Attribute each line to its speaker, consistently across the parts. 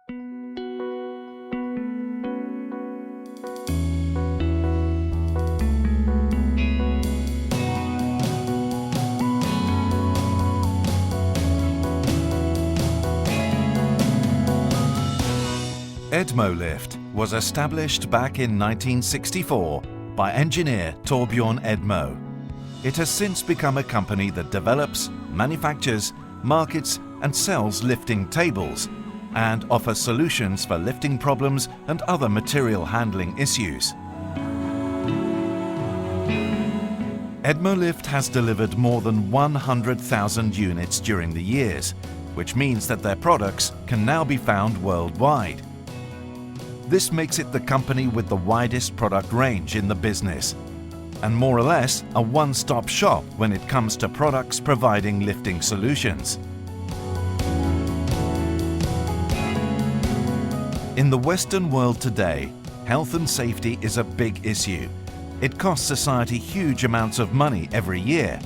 Speaker 1: EdmoLift was established back in 1964 by engineer Torbjörn Edmo. It has since become a company that develops, manufactures, markets and sells lifting tables and offers solutions for lifting problems and other material handling issues. EdmoLift has delivered more than 100,000 units during the years, which means that their products can now be found worldwide. This makes it the company with the widest product range in the business, and more or less a one-stop shop when it comes to products providing lifting solutions. In the Western world today, health and safety is a big issue. It costs society huge amounts of money every year.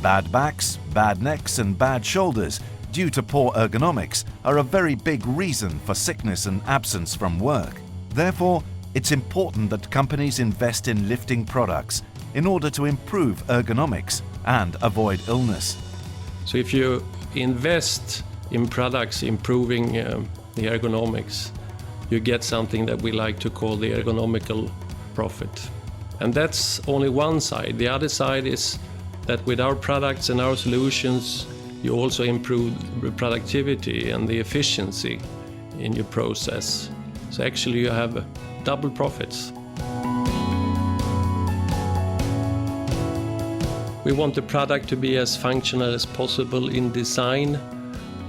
Speaker 1: Bad backs, bad necks and bad shoulders due to poor ergonomics are a very big reason for sickness and absence from work. Therefore, it's important that companies invest in lifting products in order to improve ergonomics and avoid illness.
Speaker 2: So if you invest in products improving the ergonomics, you get something that we like to call the ergonomical profit. And that's only one side. The other side is that with our products and our solutions, you also improve the productivity and the efficiency in your process. So actually you have double profits. We want the product to be as functional as possible in design.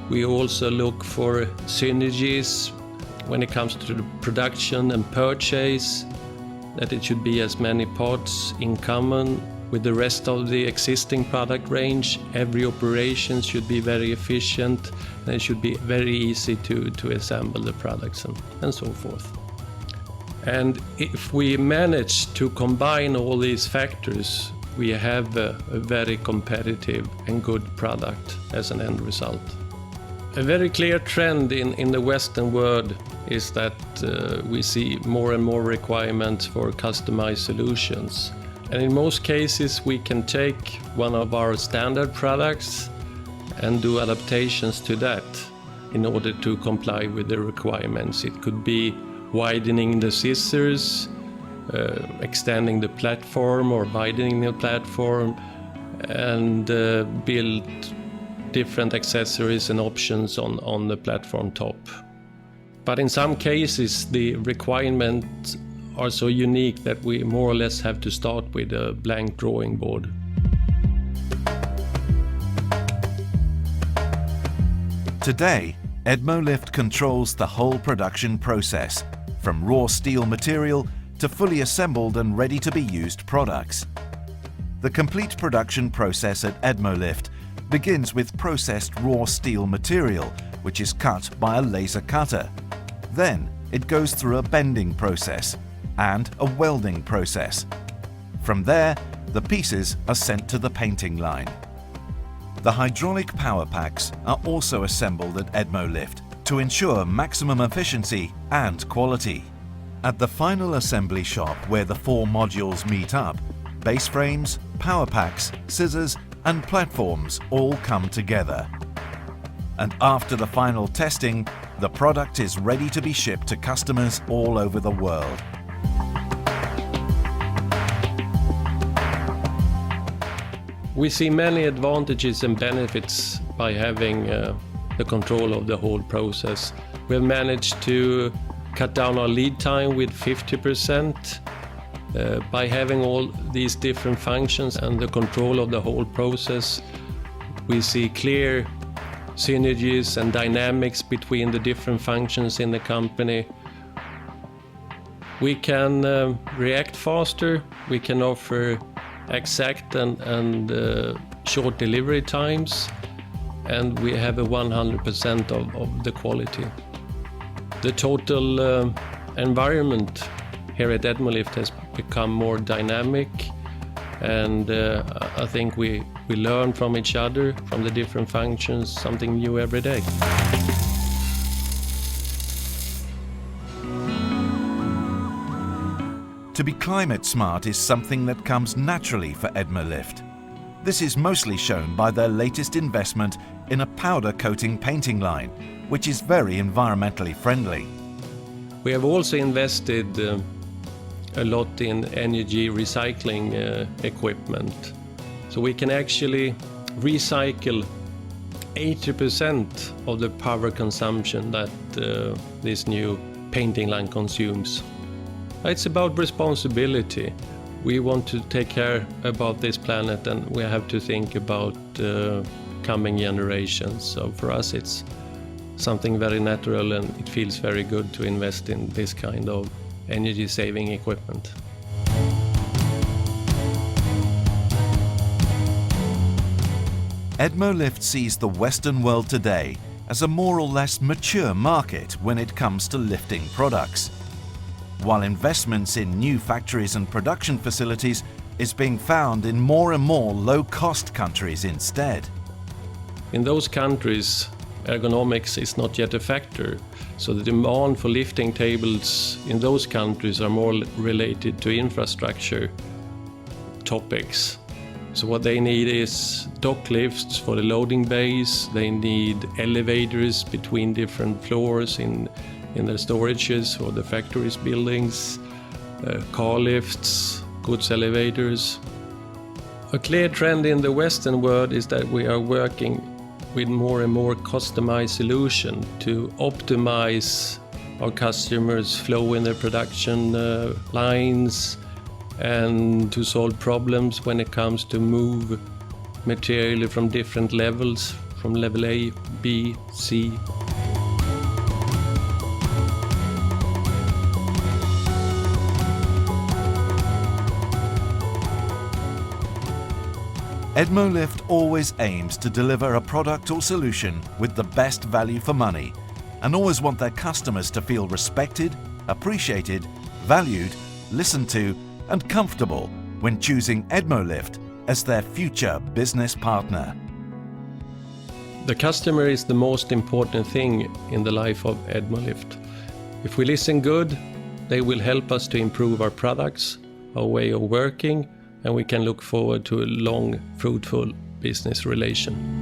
Speaker 2: We also look for synergies when it comes to the production and purchase, that it should be as many parts in common with the rest of the existing product range. Every operation should be very efficient and it should be very easy to assemble the products and so forth. And if we manage to combine all these factors, we have a very competitive and good product as an end result. A very clear trend in the Western world is that we see more and more requirements for customized solutions. And in most cases, we can take one of our standard products and do adaptations to that in order to comply with the requirements. It could be widening the scissors, extending the platform or widening the platform, and build different accessories and options on the platform top. But in some cases, the requirements are so unique that we more or less have to start with a blank drawing board.
Speaker 1: Today, EdmoLift controls the whole production process, from raw steel material to fully assembled and ready-to-be-used products. The complete production process at EdmoLift begins with processed raw steel material, which is cut by a laser cutter. Then it goes through a bending process and a welding process. From there, the pieces are sent to the painting line. The hydraulic power packs are also assembled at EdmoLift to ensure maximum efficiency and quality. At the final assembly shop where the 4 modules meet up, base frames, power packs, scissors and platforms all come together. And after the final testing, the product is ready to be shipped to customers all over the world.
Speaker 2: We see many advantages and benefits by having the control of the whole process. We've managed to cut down our lead time with 50%. By having all these different functions and the control of the whole process, we see clear synergies and dynamics between the different functions in the company. We can react faster, we can offer exact and short delivery times, and we have a 100% of the quality. The total environment here at EdmoLift has become more dynamic, and I think we learn from each other, from the different functions, something new every day.
Speaker 1: To be climate smart is something that comes naturally for EdmoLift. This is mostly shown by their latest investment in a powder coating painting line, which is very environmentally friendly.
Speaker 2: We have also invested a lot in energy recycling equipment. So we can actually recycle 80% of the power consumption that this new painting line consumes. It's about responsibility. We want to take care about this planet, and we have to think about coming generations. So for us it's something very natural, and it feels very good to invest in this kind of energy saving equipment.
Speaker 1: EdmoLift sees the Western world today as a more or less mature market when it comes to lifting products, while investments in new factories and production facilities is being found in more and more low-cost countries instead.
Speaker 2: In those countries, ergonomics is not yet a factor, so the demand for lifting tables in those countries are more related to infrastructure topics. So what they need is dock lifts for the loading bays, they need elevators between different floors in the storages or the factories buildings, car lifts, goods elevators. A clear trend in the Western world is that we are working with more and more customized solution to optimize our customers' flow in their production lines, and to solve problems when it comes to move material from different levels, from level A, B, C.
Speaker 1: EdmoLift always aims to deliver a product or solution with the best value for money, and always want their customers to feel respected, appreciated, valued, listened to, and comfortable when choosing EdmoLift as their future business partner.
Speaker 2: The customer is the most important thing in the life of EdmoLift. If we listen good, they will help us to improve our products, our way of working, and we can look forward to a long, fruitful business relation.